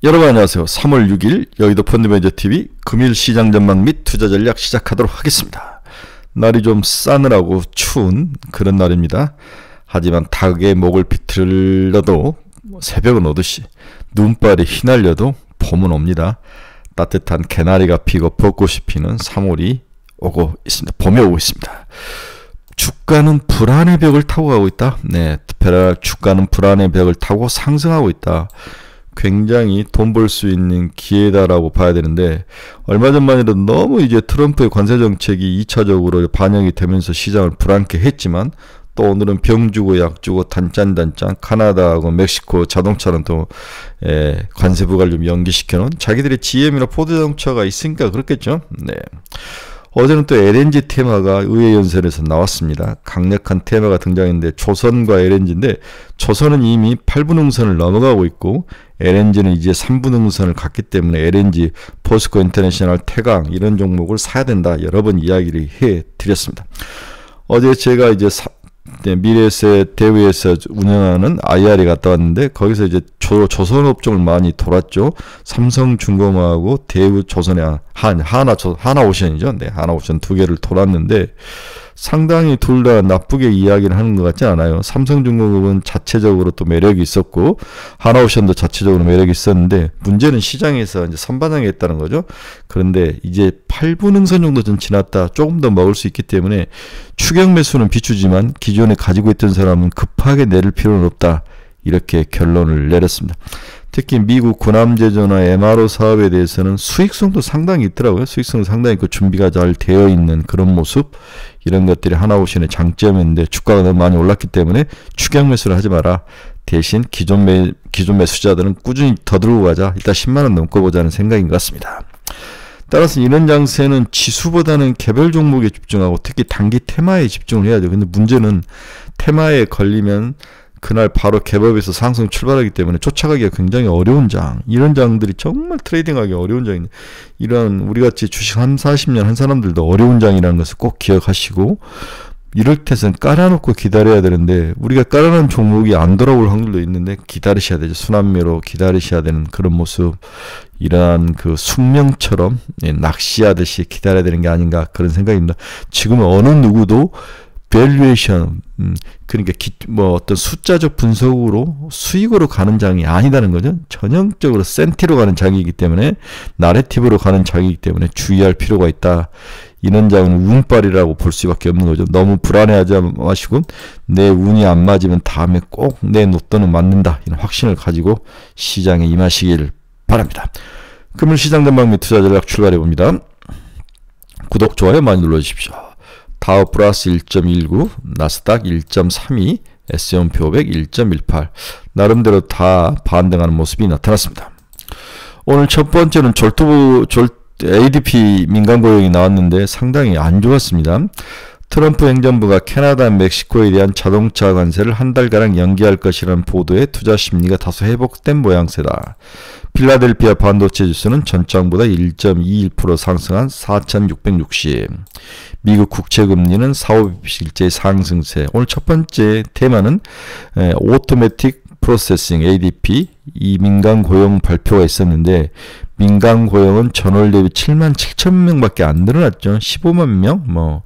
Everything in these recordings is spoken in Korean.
여러분 안녕하세요. 3월 6일 여의도 펀드매니저TV 금일 시장 전망 및 투자 전략 시작하도록 하겠습니다. 날이 좀 싸늘하고 추운 그런 날입니다. 하지만 닭의 목을 비틀려도 새벽은 오듯이 눈발이 휘날려도 봄은 옵니다. 따뜻한 개나리가 피고 벚꽃이 피는 3월이 오고 있습니다. 봄이 오고 있습니다. 주가는 불안의 벽을 타고 가고 있다. 네, 주가는 불안의 벽을 타고 상승하고 있다. 굉장히 돈 벌 수 있는 기회다라고 봐야 되는데, 얼마 전만 해도 너무 이제 트럼프의 관세 정책이 2차적으로 반영이 되면서 시장을 불안케 했지만, 또 오늘은 병 주고 약 주고 단짠 카나다하고 멕시코 자동차는 또 관세 부과를 좀 연기시켜 놓은 자기들의 GM이나 포드 자동차가 있으니까 그렇겠죠. 네. 어제는 또 LNG 테마가 의회 연설에서 나왔습니다. 강력한 테마가 등장했는데 조선과 LNG인데, 조선은 이미 8분 응선을 넘어가고 있고 LNG는 이제 3분 응선을 갔기 때문에 LNG, 포스코 인터내셔널, 태강 이런 종목을 사야 된다. 여러 번 이야기를 해드렸습니다. 어제 제가 이제 미래에셋 대우에서 운영하는 IR에 갔다 왔는데, 거기서 이제 조선업종을 많이 돌았죠. 삼성중공업하고 대우 조선의 하나오션이죠. 네, 하나오션 두 개를 돌았는데 상당히 둘 다 나쁘게 이야기를 하는 것 같지 않아요. 삼성중공업은 자체적으로 또 매력이 있었고 하나오션도 자체적으로 매력이 있었는데, 문제는 시장에서 이제 선반영했다는 거죠. 그런데 이제 8분 응선 정도 좀 지났다. 조금 더 먹을 수 있기 때문에 추격 매수는 비추지만 기존에 가지고 있던 사람은 급하게 내릴 필요는 없다. 이렇게 결론을 내렸습니다. 특히 미국 군함제조나 MRO 사업에 대해서는 수익성도 상당히 있더라고요. 수익성도 상당히 있고 준비가 잘 되어 있는 그런 모습, 이런 것들이 하나오션의 장점인데, 주가가 너무 많이 올랐기 때문에 추격 매수를 하지 마라. 대신 기존 매수자들은 꾸준히 더 들고 가자. 일단 10만원 넘고 보자는 생각인 것 같습니다. 따라서 이런 장세는 지수보다는 개별 종목에 집중하고 특히 단기 테마에 집중을 해야 돼요. 근데 문제는 테마에 걸리면 그날 바로 갭업에서 상승 출발하기 때문에 쫓아가기가 굉장히 어려운 장, 이런 장들이 정말 트레이딩하기 어려운 장입니다. 이런 우리같이 주식 한 40년 한 사람들도 어려운 장이라는 것을 꼭 기억하시고, 이럴 때는 깔아놓고 기다려야 되는데, 우리가 깔아놓은 종목이 안 돌아올 확률도 있는데 기다리셔야 되죠. 순환매로 기다리셔야 되는 그런 모습, 이러한 그 숙명처럼 낚시하듯이 기다려야 되는 게 아닌가, 그런 생각입니다. 지금은 어느 누구도 밸류에이션, 그러니까 어떤 숫자적 분석으로 수익으로 가는 장이 아니다는 거죠. 전형적으로 센티로 가는 장이기 때문에, 나래티브로 가는 장이기 때문에 주의할 필요가 있다. 이런 장은 운빨이라고 볼 수밖에 없는 거죠. 너무 불안해하지 마시고, 내 운이 안 맞으면 다음에 꼭 내 노또는 맞는다. 이런 확신을 가지고 시장에 임하시길 바랍니다. 금일 시장 전망 및 투자 전략 출발해 봅니다. 구독, 좋아요 많이 눌러주십시오. 다우 플러스 1.19, 나스닥 1.32, S&P 500 1.18. 나름대로 다 반등하는 모습이 나타났습니다. 오늘 첫 번째는 ADP 민간 고용이 나왔는데 상당히 안 좋았습니다. 트럼프 행정부가 캐나다, 멕시코에 대한 자동차 관세를 한 달가량 연기할 것이라는 보도에 투자 심리가 다소 회복된 모양새다. 필라델피아 반도체 지수는 전장보다 1.21% 상승한 4,660. 미국 국채금리는 4-5bp일제의 상승세. 오늘 첫 번째 테마는 오토매틱 프로세싱 ADP 이 민간 고용 발표가 있었는데, 민간 고용은 전월 대비 77,000명밖에 안 늘어났죠. 15만 명.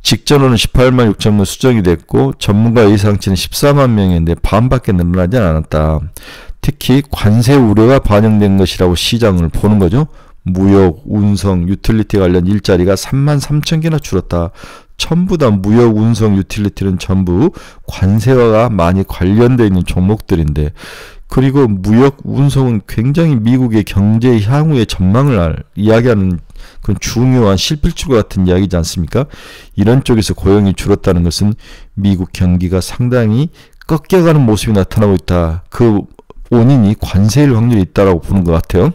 직전으로는 18만 6천 명 수정이 됐고, 전문가 예상치는 14만 명인데 반밖에 늘어나지 않았다. 특히 관세 우려가 반영된 것이라고 시장을 보는 거죠. 무역, 운송, 유틸리티 관련 일자리가 3만 3천 개나 줄었다. 전부 다 무역, 운송, 유틸리티는 전부 관세와 많이 관련되어 있는 종목들인데, 그리고 무역, 운송은 굉장히 미국의 경제 향후의 전망을 이야기하는 그런 중요한 실필줄 같은 이야기지 않습니까? 이런 쪽에서 고용이 줄었다는 것은 미국 경기가 상당히 꺾여가는 모습이 나타나고 있다. 그 원인이 관세일 확률이 있다고 보는 것 같아요.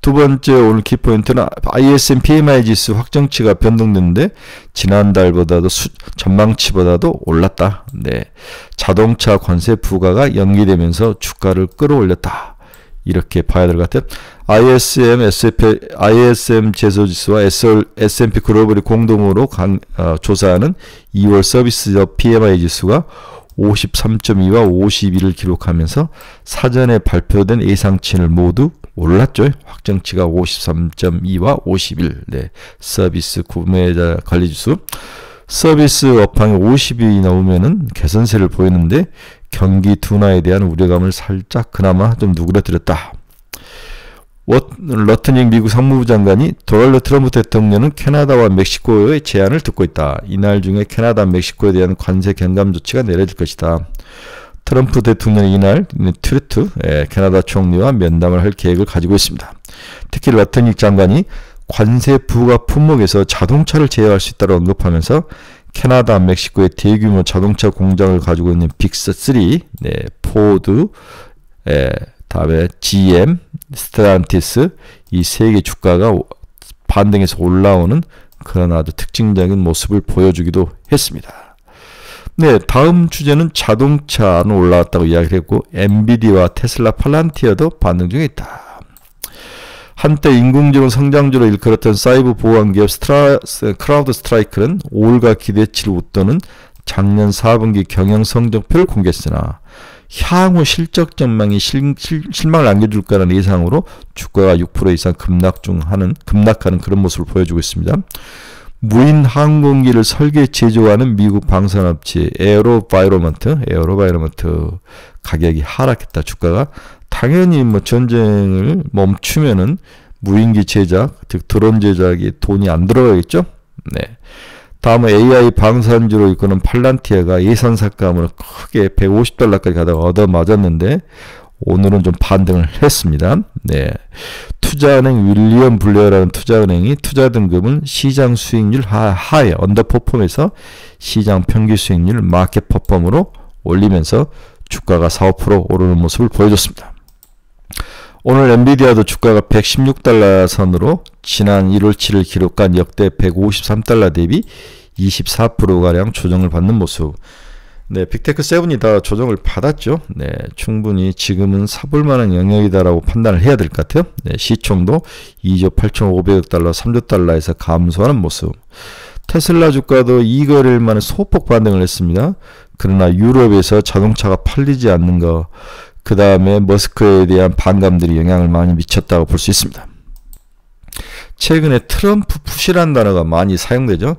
두 번째 오늘 키포인트는 ISM PMI 지수 확정치가 변동됐는데 지난달보다도 전망치보다도 올랐다. 네, 자동차 관세 부과가 연기되면서 주가를 끌어올렸다. 이렇게 봐야 될 것 같아요. ISM 제소지수와 S&P 글로벌이 공동으로 조사하는 2월 서비스업 PMI 지수가 53.2와 52를 기록하면서 사전에 발표된 예상치를 모두 올랐죠. 확정치가 53.2와 51. 네, 서비스 구매자 관리지수. 서비스 업황에 50이 나오면은 개선세를 보이는데 경기 둔화에 대한 우려감을 살짝 그나마 좀 누그러뜨렸다. 러트닝 미국 상무부 장관이 도널드 트럼프 대통령은 캐나다와 멕시코의 제안을 듣고 있다. 이날 중에 캐나다, 멕시코에 대한 관세 경감 조치가 내려질 것이다. 트럼프 대통령이 이날 트위트 캐나다 총리와 면담을 할 계획을 가지고 있습니다. 특히 러트닝 장관이 관세 부과 품목에서 자동차를 제어할 수 있다고 언급하면서 캐나다, 멕시코의 대규모 자동차 공장을 가지고 있는 빅3, 포드, 다음에 GM, 스텔란티스 이 세 개 주가가 반등해서 올라오는 그런 아주 특징적인 모습을 보여주기도 했습니다. 네, 다음 주제는 자동차는 올라왔다고 이야기를 했고 엔비디아와 테슬라 팔란티어도 반등 중에 있다. 한때 인공지능 성장주로 일컬었던 사이버 보안 기업 크라우드 스트라이크는 올가 기대치를 웃도는 작년 4분기 경영 성적표를 공개했으나 향후 실적 전망이 실망을 안겨줄 거라는 예상으로 주가가 6% 이상 급락하는 그런 모습을 보여주고 있습니다. 무인 항공기를 설계 제조하는 미국 방산업체 에어로바이로먼트 가격이 하락했다. 주가가 당연히 전쟁을 멈추면은 무인기 제작, 즉 드론 제작에 돈이 안 들어가겠죠. 네. 다음은 AI 방산주로 이끄는 팔란티어가 예산 삭감으로 크게 $150까지 가다가 얻어맞았는데 오늘은 좀 반등을 했습니다. 네. 투자은행 윌리엄 블레어라는 투자은행이 투자 등급은 시장 수익률 하에 언더퍼폼에서 시장 평균 수익률 마켓 퍼폼으로 올리면서 주가가 4~5% 오르는 모습을 보여줬습니다. 오늘 엔비디아도 주가가 $116 선으로 지난 1월 7일 기록한 역대 $153 대비 24%가량 조정을 받는 모습. 네, 빅테크 7이 다 조정을 받았죠. 네, 충분히 지금은 사볼 만한 영역이다라고 판단을 해야 될 것 같아요. 네, 시총도 2조 8,500억 달러, 3조 달러에서 감소하는 모습. 테슬라 주가도 이 거래일 만에 소폭 반등을 했습니다. 그러나 유럽에서 자동차가 팔리지 않는 거, 그 다음에 머스크에 대한 반감들이 영향을 많이 미쳤다고 볼 수 있습니다. 최근에 트럼프 푸시란 단어가 많이 사용되죠.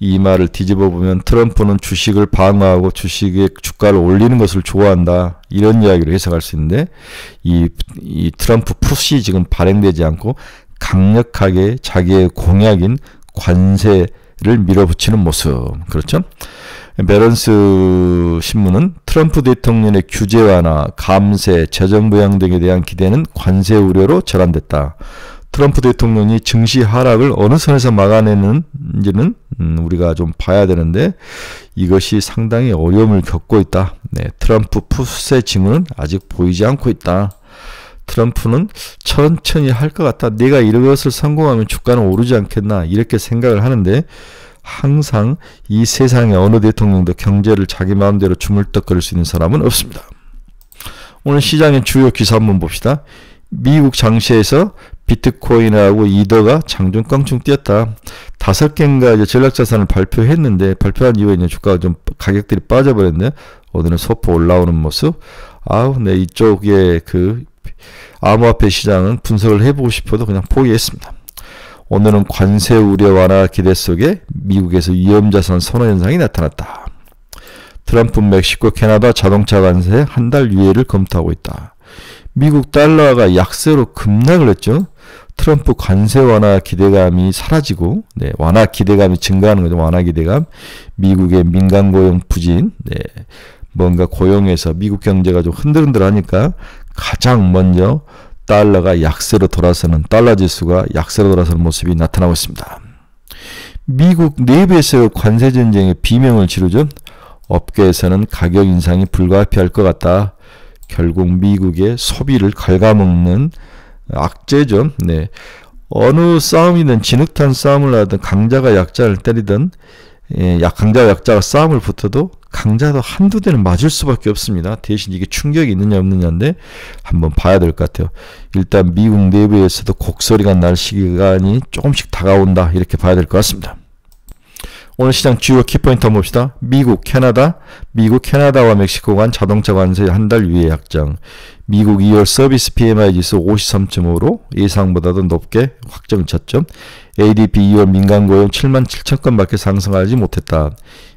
이 말을 뒤집어 보면 트럼프는 주식을 방어하고 주식의 주가를 올리는 것을 좋아한다. 이런 이야기로 해석할 수 있는데 이 트럼프 푸시 지금 발행되지 않고 강력하게 자기의 공약인 관세를 밀어붙이는 모습. 그렇죠? 메런스 신문은 트럼프 대통령의 규제 완화, 감세, 재정 부양 등에 대한 기대는 관세 우려로 전환됐다. 트럼프 대통령이 증시 하락을 어느 선에서 막아내는지는 우리가 좀 봐야 되는데 이것이 상당히 어려움을 겪고 있다. 네, 트럼프 푸세 징후는 아직 보이지 않고 있다. 트럼프는 천천히 할 것 같다. 내가 이것을 성공하면 주가는 오르지 않겠나 이렇게 생각을 하는데 항상 이 세상에 어느 대통령도 경제를 자기 마음대로 주물떡거릴 수 있는 사람은 없습니다. 오늘 시장의 주요 기사 한번 봅시다. 미국 장시에서 비트코인하고 이더가 장중 껑충 뛰었다. 5개인가 이제 전략자산을 발표했는데 발표한 이후에 이제 주가가 좀 가격들이 빠져버렸는데 오늘은 소폭 올라오는 모습. 네, 이쪽에 그 암호화폐 시장은 분석을 해보고 싶어도 그냥 포기했습니다. 오늘은 관세 우려 완화 기대 속에 미국에서 위험자산 선호 현상이 나타났다. 트럼프 멕시코 캐나다 자동차 관세 한 달 유예를 검토하고 있다. 미국 달러가 약세로 급락을 했죠. 트럼프 관세 완화 기대감이 사라지고 완화 기대감이 증가하는 거죠. 완화 기대감. 미국의 민간 고용 부진, 뭔가 고용에서 미국 경제가 좀 흔들흔들하니까 가장 먼저 달러가 약세로 돌아서는 달러 지수가 약세로 돌아서는 모습이 나타나고 있습니다. 미국 내부에서 관세 전쟁의 비명을 지르죠. 업계에서는 가격 인상이 불가피할 것 같다. 결국 미국의 소비를 갉아먹는 악재죠. 네. 어느 싸움이든 진흙탕 싸움을 하든 강자가 약자를 때리든 강자와 약자가 싸움을 붙어도 강자도 한두 대는 맞을 수밖에 없습니다. 대신 이게 충격이 있느냐 없느냐인데 한번 봐야 될 것 같아요. 일단 미국 내부에서도 곡소리가 날 시간이 조금씩 다가온다 이렇게 봐야 될 것 같습니다. 오늘 시장 주요 키포인트 한번 봅시다. 미국, 캐나다와 멕시코 간 자동차 관세 한 달 유예 약정. 미국 2월 서비스 PMI 지수 53.5로 예상보다도 높게 확정 저점. ADP 2월 민간 고용 7만 7천 건밖에 상승하지 못했다.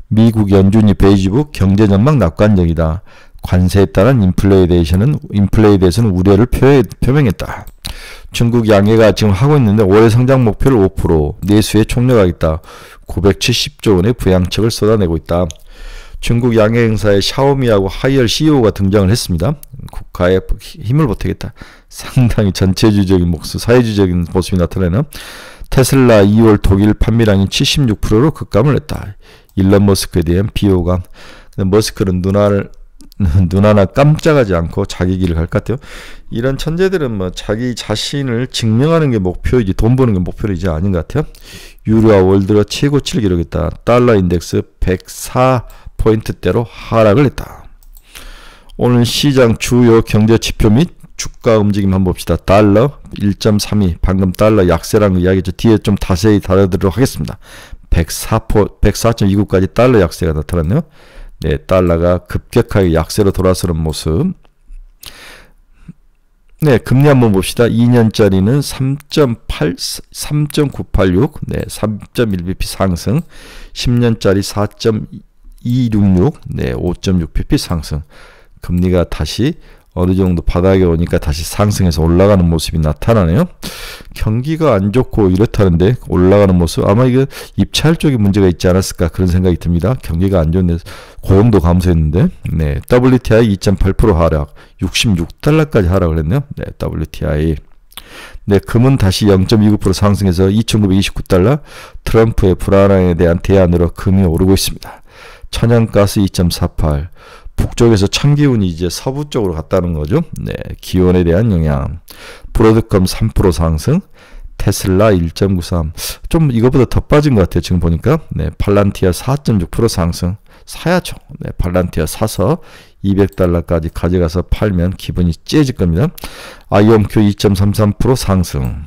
미국 연준이 베이지북 경제 전망 낙관적이다. 관세에 따른 인플레에 대해서는 우려를 표명했다. 중국 양해가 지금 하고 있는데 올해 성장 목표를 5%, 내수에 총력하겠다. 970조 원의 부양책을 쏟아내고 있다. 중국 양해 행사에 샤오미하고 하이얼 CEO가 등장을 했습니다. 국가에 힘을 보태겠다. 상당히 전체주의적인 모습, 사회주의적인 모습이 나타내는. 테슬라 2월 독일 판매량이 76%로 급감을 했다. 일론 머스크에 대한 비호감. 머스크는 눈 하나 깜짝하지 않고 자기 길을 갈 것 같아요. 이런 천재들은 뭐 자기 자신을 증명하는 게 목표이지 돈 버는 게 목표이지 아닌 것 같아요. 유로와 월드가 최고치를 기록했다. 달러 인덱스 104포인트대로 하락을 했다. 오늘 시장 주요 경제 지표 및 주가 움직임 한번 봅시다. 달러 1.32 방금 달러 약세라는 거 이야기했죠. 뒤에 좀 자세히 다뤄드리도록 하겠습니다. 104.29까지 달러 약세가 나타났네요. 네, 달러가 급격하게 약세로 돌아서는 모습. 네, 금리 한번 봅시다. 2년짜리는 3.986, 네, 3.1bp 상승. 10년짜리 4.266, 네, 5.6bp 상승. 금리가 다시 어느 정도 바닥에 오니까 다시 상승해서 올라가는 모습이 나타나네요. 경기가 안 좋고 이렇다는데 올라가는 모습, 아마 이거 입찰 쪽에 문제가 있지 않았을까 그런 생각이 듭니다. 경기가 안 좋은데 고용도 감소했는데. 네, WTI 2.8% 하락, 66달러까지 하락을 했네요. 네, WTI. 네, 금은 다시 0.29% 상승해서 2,929달러. 트럼프의 불안에 대한 대안으로 금이 오르고 있습니다. 천연가스 2.48. 북쪽에서 찬기운이 이제 서부 쪽으로 갔다는 거죠. 네, 기온에 대한 영향. 브로드컴 3% 상승. 테슬라 1.93. 좀 이거보다 더 빠진 것 같아요. 지금 보니까. 네, 팔란티아 4.6% 상승. 사야죠. 네, 팔란티아 사서 200달러까지 가져가서 팔면 기분이 째질 겁니다. IOMQ 2.33% 상승.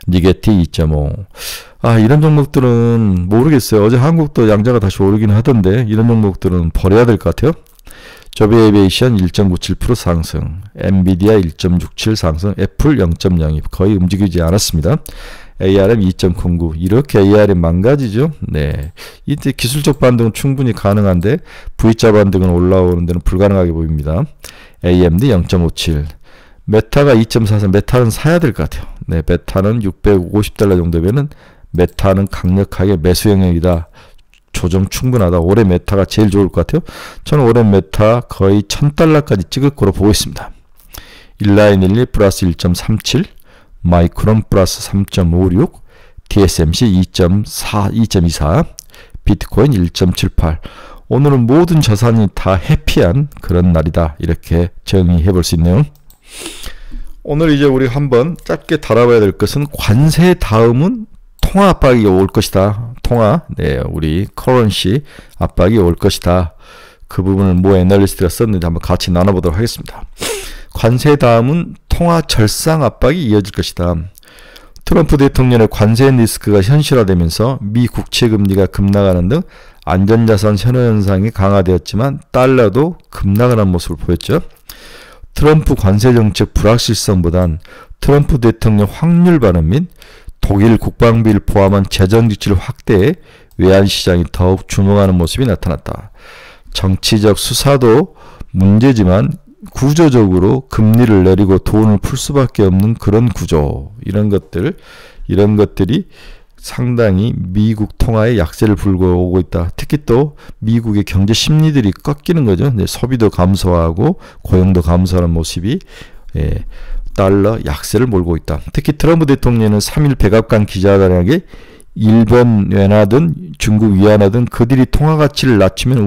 니게티 2.5. 이런 종목들은 모르겠어요. 어제 한국도 양자가 다시 오르긴 하던데 이런 종목들은 버려야 될 것 같아요. 조비 에이비에이션 1.97% 상승. 엔비디아 1.67 상승. 애플 0.02 거의 움직이지 않았습니다. ARM 2.09 이렇게 ARM 망가지죠. 네, 이때 기술적 반등은 충분히 가능한데 V자 반등은 올라오는 데는 불가능하게 보입니다. AMD 0.57. 메타가 2.43. 메타는 사야 될 것 같아요. 네, 메타는 650달러 정도면은 메타는 강력하게 매수 영역이다. 조정 충분하다. 올해 메타가 제일 좋을 것 같아요. 저는 올해 메타 거의 1000달러까지 찍을 거로 보고 있습니다. 일라인12 플러스 1.37, 마이크론 플러스 3.56, TSMC 2.24, 비트코인 1.78. 오늘은 모든 자산이 다 해피한 그런 날이다. 이렇게 정의해 볼 수 있네요. 오늘 이제 우리 한번 짧게 다뤄봐야 될 것은 관세 다음은 통화 압박이 올 것이다. 네, 우리 커런시 압박이 올 것이다. 그 부분을 모 애널리스트가 썼는데 한번 같이 나눠보도록 하겠습니다. 관세 다음은 통화 절상 압박이 이어질 것이다. 트럼프 대통령의 관세 리스크가 현실화되면서 미 국채 금리가 급락하는 등 안전자산 현호 현상이 강화되었지만 달러도 급락하는 모습을 보였죠. 트럼프 관세 정책 불확실성보단 트럼프 대통령 확률 발언 및 독일 국방비를 포함한 재정 지출 확대에 외환시장이 더욱 주목하는 모습이 나타났다. 정치적 수사도 문제지만 구조적으로 금리를 내리고 돈을 풀 수밖에 없는 그런 구조, 이런 것들이 상당히 미국 통화에 약세를 불고 오고 있다. 특히 또 미국의 경제 심리들이 꺾이는 거죠. 네, 소비도 감소하고 고용도 감소하는 모습이 달러 약세를 몰고 있다. 특히 트럼프 대통령은 3일 백악관 기자단에게 일본 엔화든 중국 위안화든 그들이 통화 가치를 낮추면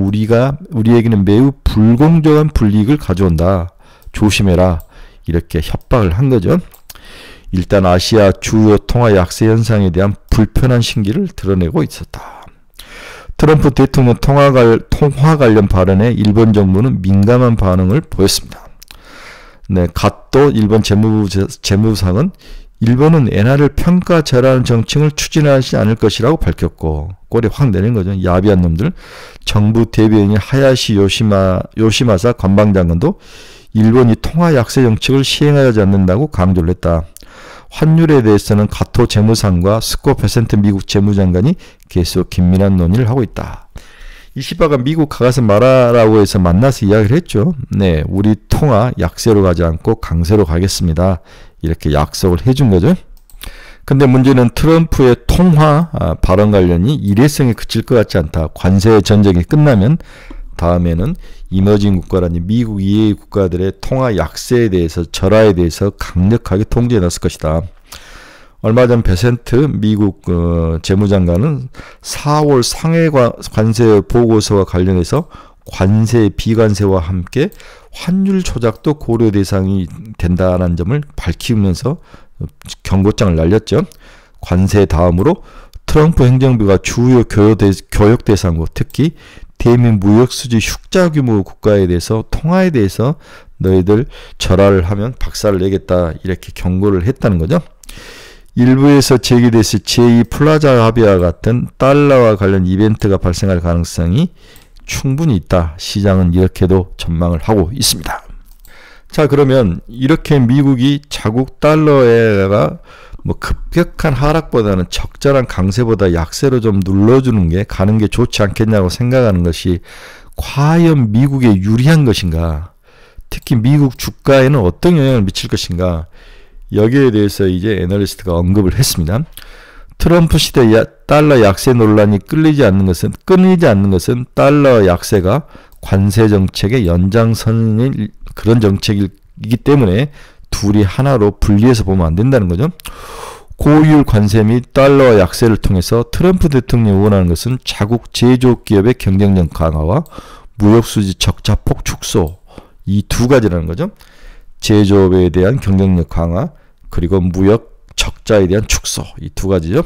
우리에게는 매우 불공정한 불이익을 가져온다. 조심해라. 이렇게 협박을 한 거죠. 일단 아시아 주요 통화 약세 현상에 대한 불편한 신기를 드러내고 있었다. 트럼프 대통령 통화 관련 발언에 일본 정부는 민감한 반응을 보였습니다. 네, 갓도 일본 재무부상은 일본은 엔화를 평가절하하는 정책을 추진하지 않을 것이라고 밝혔고, 꼴이 확 내린 거죠. 야비한 놈들. 정부 대변인 하야시 요시마사 관방장관도 일본이 통화 약세 정책을 시행하지 않는다고 강조를 했다. 환율에 대해서는 가토 재무상과 스코 베센트 미국 재무장관이 계속 긴밀한 논의를 하고 있다. 이시바가 미국 가서 말하라고 해서 만나서 이야기를 했죠. 네, 우리 통화 약세로 가지 않고 강세로 가겠습니다. 이렇게 약속을 해준 거죠. 근데 문제는 트럼프의 통화 발언 관련이 일회성에 그칠 것 같지 않다. 관세 전쟁이 끝나면 다음에는 이머징 국가라니 미국 이외의 국가들의 통화 약세에 대해서 절하에 대해서 강력하게 통제해 놨을 것이다. 얼마 전 베센트 미국 재무장관은 4월 상해 관세 보고서와 관련해서 관세 비관세와 함께 환율 조작도 고려 대상이 된다는 점을 밝히면서 경고장을 날렸죠. 관세 다음으로 트럼프 행정부가 주요 교역 대상국, 특히 대미 무역수지 흑자 규모 국가에 대해서 통화에 대해서 너희들 절하를 하면 박살을 내겠다, 이렇게 경고를 했다는 거죠. 일부에서 제기됐을 제2 플라자 합의와 같은 달러와 관련 이벤트가 발생할 가능성이 충분히 있다. 시장은 이렇게도 전망을 하고 있습니다. 자, 그러면 이렇게 미국이 자국 달러에가 급격한 하락보다는 적절한 강세보다 약세로 좀 눌러주는 게 가는 게 좋지 않겠냐고 생각하는 것이 과연 미국에 유리한 것인가? 특히 미국 주가에는 어떤 영향을 미칠 것인가? 여기에 대해서 이제 애널리스트가 언급을 했습니다. 트럼프 시대 달러 약세 논란이 끊이지 않는 것은 달러 약세가 관세 정책의 연장선인 그런 정책이기 때문에 둘이 하나로 분리해서 보면 안 된다는 거죠. 고율 관세 및 달러 약세를 통해서 트럼프 대통령이 원하는 것은 자국 제조업 기업의 경쟁력 강화와 무역수지 적자폭 축소, 이 두 가지라는 거죠. 제조업에 대한 경쟁력 강화, 그리고 무역 적자에 대한 축소, 이 두 가지죠.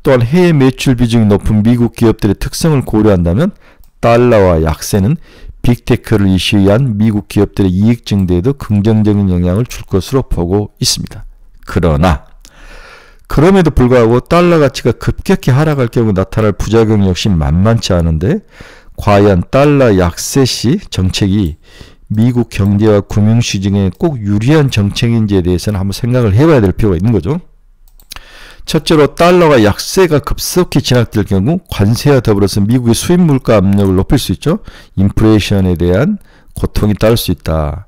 또한 해외 매출 비중이 높은 미국 기업들의 특성을 고려한다면 달러와 약세는 빅테크를 이슈한 미국 기업들의 이익 증대에도 긍정적인 영향을 줄 것으로 보고 있습니다. 그럼에도 불구하고 달러 가치가 급격히 하락할 경우 나타날 부작용 역시 만만치 않은데, 과연 달러 약세 시 정책이 미국 경제와 금융시장에 꼭 유리한 정책인지에 대해서는 한번 생각을 해봐야 될 필요가 있는 거죠. 첫째로 달러가 약세가 급속히 진행될 경우 관세와 더불어서 미국의 수입 물가 압력을 높일 수 있죠. 인플레이션에 대한 고통이 따를 수 있다.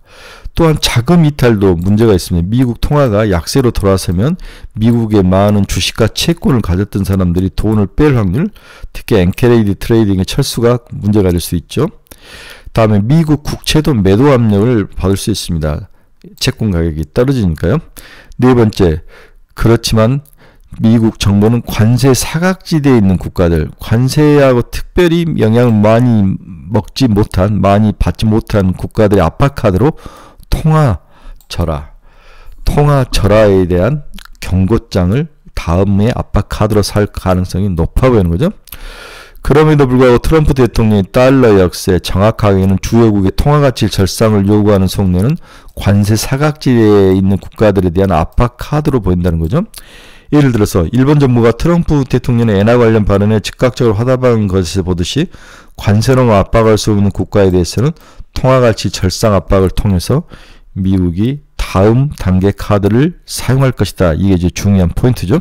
또한 자금 이탈도 문제가 있습니다. 미국 통화가 약세로 돌아서면 미국의 많은 주식과 채권을 가졌던 사람들이 돈을 뺄 확률, 특히 엔캐레이드 트레이딩의 철수가 문제가 될 수 있죠. 다음에 미국 국채도 매도 압력을 받을 수 있습니다. 채권 가격이 떨어지니까요. 네 번째, 그렇지만 미국 정부는 관세 사각지대에 있는 국가들, 관세하고 특별히 영향을 많이 받지 못한 국가들의 압박카드로 통화 절하에 대한 경고장을 다음에 압박카드로 살 가능성이 높아 보이는 거죠. 그럼에도 불구하고 트럼프 대통령이 달러 약세, 정확하게는 주요국의 통화가치 절상을 요구하는 속내는 관세 사각지대에 있는 국가들에 대한 압박카드로 보인다는 거죠. 예를 들어서 일본 정부가 트럼프 대통령의 엔화 관련 발언에 즉각적으로 화답한 것에서 보듯이 관세로 압박할 수 없는 국가에 대해서는 통화가치 절상 압박을 통해서 미국이 다음 단계 카드를 사용할 것이다. 이게 이제 중요한 포인트죠.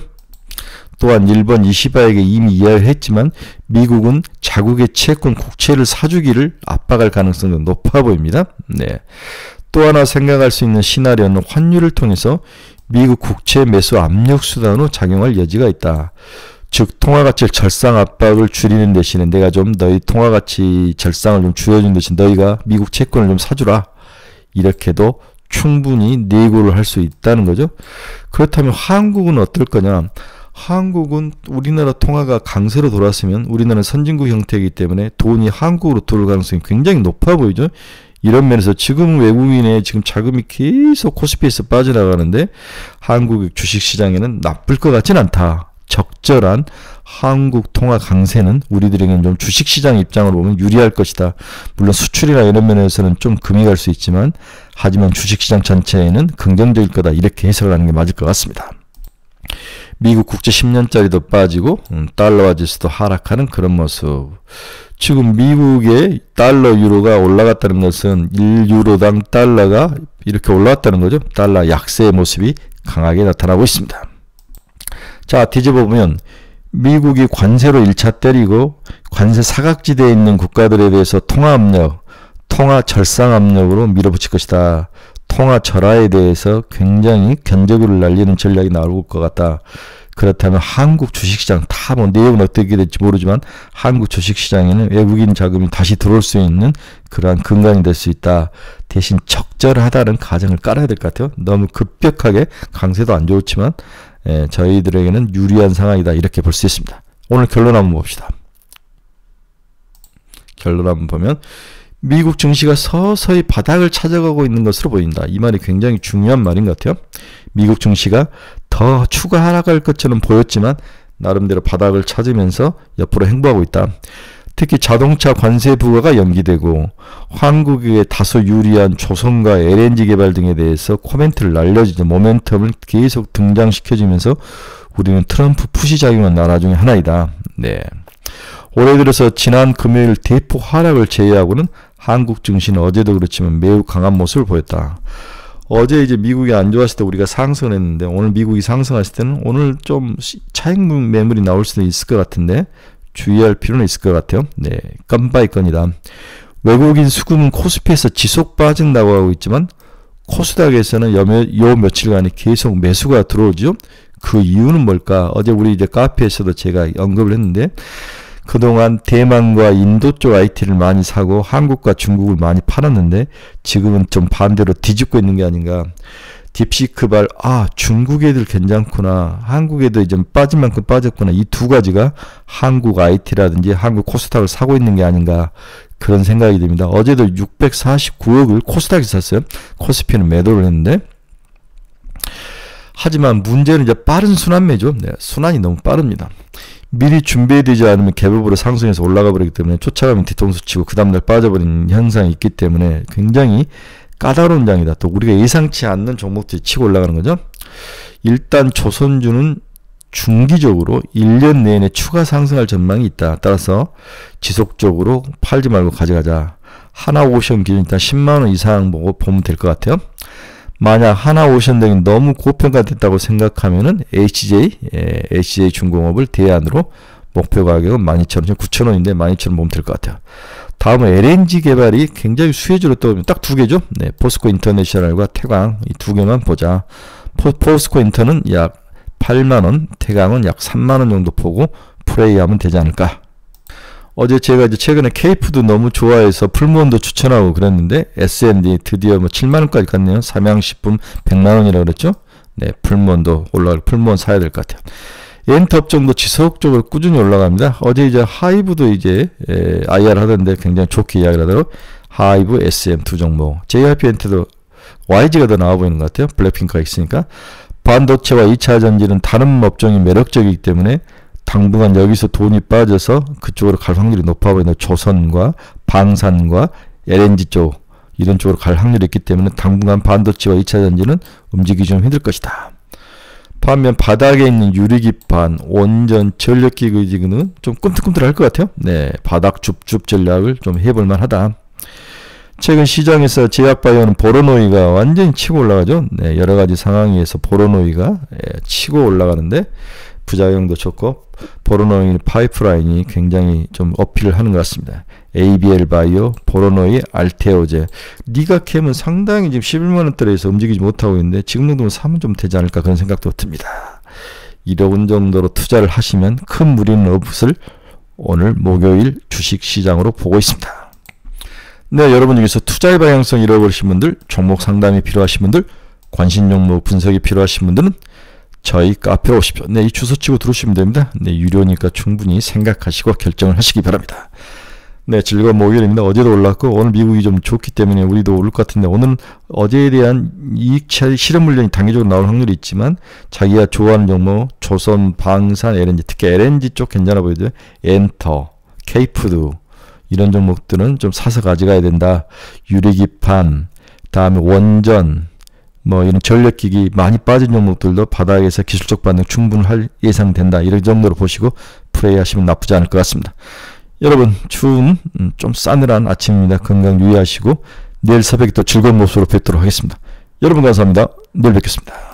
또한 일본 이시바에게 이미 이야기를 했지만 미국은 자국의 채권 국채를 사주기를 압박할 가능성도 높아 보입니다. 네. 또 하나 생각할 수 있는 시나리오는 환율을 통해서 미국 국채 매수 압력 수단으로 작용할 여지가 있다. 즉 통화가치 절상 압박을 줄이는 대신에 내가 좀 너희 통화가치 절상을 좀 줄여준 대신 너희가 미국 채권을 좀 사주라. 이렇게도 충분히 내고를 할 수 있다는 거죠. 그렇다면 한국은 어떨 거냐? 한국은 우리나라 통화가 강세로 돌았으면 우리나라는 선진국 형태이기 때문에 돈이 한국으로 들어올 가능성이 굉장히 높아 보이죠. 이런 면에서 지금 외국인의 지금 자금이 계속 코스피에서 빠져나가는데 한국 주식시장에는 나쁠 것 같진 않다. 적절한 한국 통화 강세는 우리들에게는 좀 주식시장 입장으로 보면 유리할 것이다. 물론 수출이나 이런 면에서는 좀 금이 갈 수 있지만 하지만 주식시장 전체에는 긍정적일 거다. 이렇게 해석을 하는 게 맞을 것 같습니다. 미국 국채 10년짜리도 빠지고 달러화 지수도 하락하는 그런 모습. 지금 미국의 달러 유로가 올라갔다는 것은 1유로당 달러가 이렇게 올라왔다는 거죠. 달러 약세의 모습이 강하게 나타나고 있습니다. 자, 뒤집어 보면 미국이 관세로 1차 때리고 관세 사각지대에 있는 국가들에 대해서 통화 압력, 통화 절상 압력으로 밀어붙일 것이다. 통화 절하에 대해서 굉장히 견제구를 날리는 전략이 나올 것 같다. 그렇다면 한국 주식시장 다 뭐 내용은 어떻게 될지 모르지만 한국 주식시장에는 외국인 자금이 다시 들어올 수 있는 그러한 근간이 될 수 있다. 대신 적절하다는 가정을 깔아야 될 것 같아요. 너무 급격하게 강세도 안 좋지만 저희들에게는 유리한 상황이다. 이렇게 볼 수 있습니다. 오늘 결론 한번 봅시다. 결론 한번 보면 미국 증시가 서서히 바닥을 찾아가고 있는 것으로 보인다. 이 말이 굉장히 중요한 말인 것 같아요. 미국 증시가 더 추가 하락할 것처럼 보였지만 나름대로 바닥을 찾으면서 옆으로 행보하고 있다. 특히 자동차 관세 부과가 연기되고 한국에 다소 유리한 조선과 LNG 개발 등에 대해서 코멘트를 날려주죠. 모멘텀을 계속 등장시켜주면서 우리는 트럼프 푸시 작용한 나라 중에 하나이다. 네. 올해 들어서 지난 금요일 대폭 하락을 제외하고는 한국 증시는 어제도 그렇지만 매우 강한 모습을 보였다. 어제 이제 미국이 안 좋았을 때 우리가 상승을 했는데 오늘 미국이 상승했을 때는 오늘 좀 차익 매물이 나올 수도 있을 것 같은데 주의할 필요는 있을 것 같아요. 네, 건바이 건이다. 외국인 수급은 코스피에서 지속 빠진다고 하고 있지만 코스닥에서는 요 며칠간에 계속 매수가 들어오죠. 그 이유는 뭘까? 어제 우리 이제 카페에서도 제가 언급을 했는데 그동안 대만과 인도 쪽 IT를 많이 사고 한국과 중국을 많이 팔았는데 지금은 좀 반대로 뒤집고 있는 게 아닌가. 딥시크발, 중국 애들 괜찮구나. 한국 애들 이제 빠진 만큼 빠졌구나. 이 두 가지가 한국 IT라든지 한국 코스닥을 사고 있는 게 아닌가. 그런 생각이 듭니다. 어제도 649억을 코스닥에 샀어요. 코스피는 매도를 했는데. 하지만 문제는 이제 빠른 순환매죠. 네, 순환이 너무 빠릅니다. 미리 준비되지 않으면 갭업으로 상승해서 올라가 버리기 때문에 쫓아가면 뒤통수 치고 그 다음날 빠져버리는 현상이 있기 때문에 굉장히 까다로운 장이다. 또 우리가 예상치 않는 종목들이 치고 올라가는 거죠. 일단 조선주는 중기적으로 1년 내내 추가 상승할 전망이 있다. 따라서 지속적으로 팔지 말고 가져가자. 하나오션 기준 일단 10만원 이상 보고 보면 될 것 같아요. 만약 하나오션 등이 너무 고평가됐다고 생각하면은 HJ 중공업을 대안으로 목표 가격은 12,000원, 9,000원인데 12,000원 보면 될 것 같아요. 다음은 LNG 개발이 굉장히 수혜주로 떠오르면 딱 두 개죠. 네, 포스코 인터내셔널과 태광 이 두 개만 보자. 포스코 인터는 약 8만원, 태광은 약 3만원 정도 보고 플레이하면 되지 않을까. 어제 제가 이제 최근에 케이프도 너무 좋아해서 풀무원도 추천하고 그랬는데 S&D 드디어 뭐 7만원까지 갔네요. 삼양식품 100만원이라고 그랬죠. 네, 풀무원도 올라갈 풀무원 사야 될 것 같아요. 엔터업종도 지속적으로 꾸준히 올라갑니다. 어제 이제 하이브도 이제 IR 하던데 굉장히 좋게 이야기를 하더라고요. 하이브, SM 두 종목. JYP한테도 YG가 더 나와 보이는 것 같아요. 블랙핑크가 있으니까. 반도체와 2차 전지는 다른 업종이 매력적이기 때문에 당분간 여기서 돈이 빠져서 그쪽으로 갈 확률이 높아 보이는 조선과 방산과 LNG 쪽 이런 쪽으로 갈 확률이 있기 때문에 당분간 반도체와 2차 전지는 움직이기 좀 힘들 것이다. 반면 바닥에 있는 유리기판, 원전, 전력기구는 좀 꿈틀꿈틀할 것 같아요. 네, 바닥 줍줍 전략을 좀 해볼 만하다. 최근 시장에서 제약바이오는 보로노이가 완전히 치고 올라가죠. 네, 여러 가지 상황에서 보로노이가 치고 올라가는데 부작용도 좋고 보로노이 파이프라인이 굉장히 좀 어필을 하는 것 같습니다. ABL 바이오, 보로노이, 알테오제. 니가캠은 상당히 지금 11만원대에서 움직이지 못하고 있는데 지금 정도면 사면 좀 되지 않을까 그런 생각도 듭니다. 이런 정도로 투자를 하시면 큰 무리는 없을 오늘 목요일 주식시장으로 보고 있습니다. 네, 여러분 중에서 투자의 방향성 잃어버리신 분들, 종목 상담이 필요하신 분들, 관심 종목 분석이 필요하신 분들은 저희 카페로 오십시오. 네, 이 주소 치고 들어오시면 됩니다. 네, 유료니까 충분히 생각하시고 결정을 하시기 바랍니다. 네, 즐거운 목요일입니다. 어제도 올랐고 오늘 미국이 좀 좋기 때문에 우리도 오를 것 같은데 오늘은 어제에 대한 이익 실현 물량이 단기적으로 나올 확률이 있지만 자기가 좋아하는 종목 조선, 방산, LNG 특히 LNG 쪽 괜찮아 보이죠. 엔터, K푸드 이런 종목들은 좀 사서 가져가야 된다. 유리기판, 다음에 원전 뭐 이런 전력기기 많이 빠진 종목들도 바닥에서 기술적 반등 충분할 예상된다. 이런 정도로 보시고 플레이하시면 나쁘지 않을 것 같습니다. 여러분 추운 좀 싸늘한 아침입니다. 건강 유의하시고 내일 새벽에 또 즐거운 모습으로 뵙도록 하겠습니다. 여러분 감사합니다. 내일 뵙겠습니다.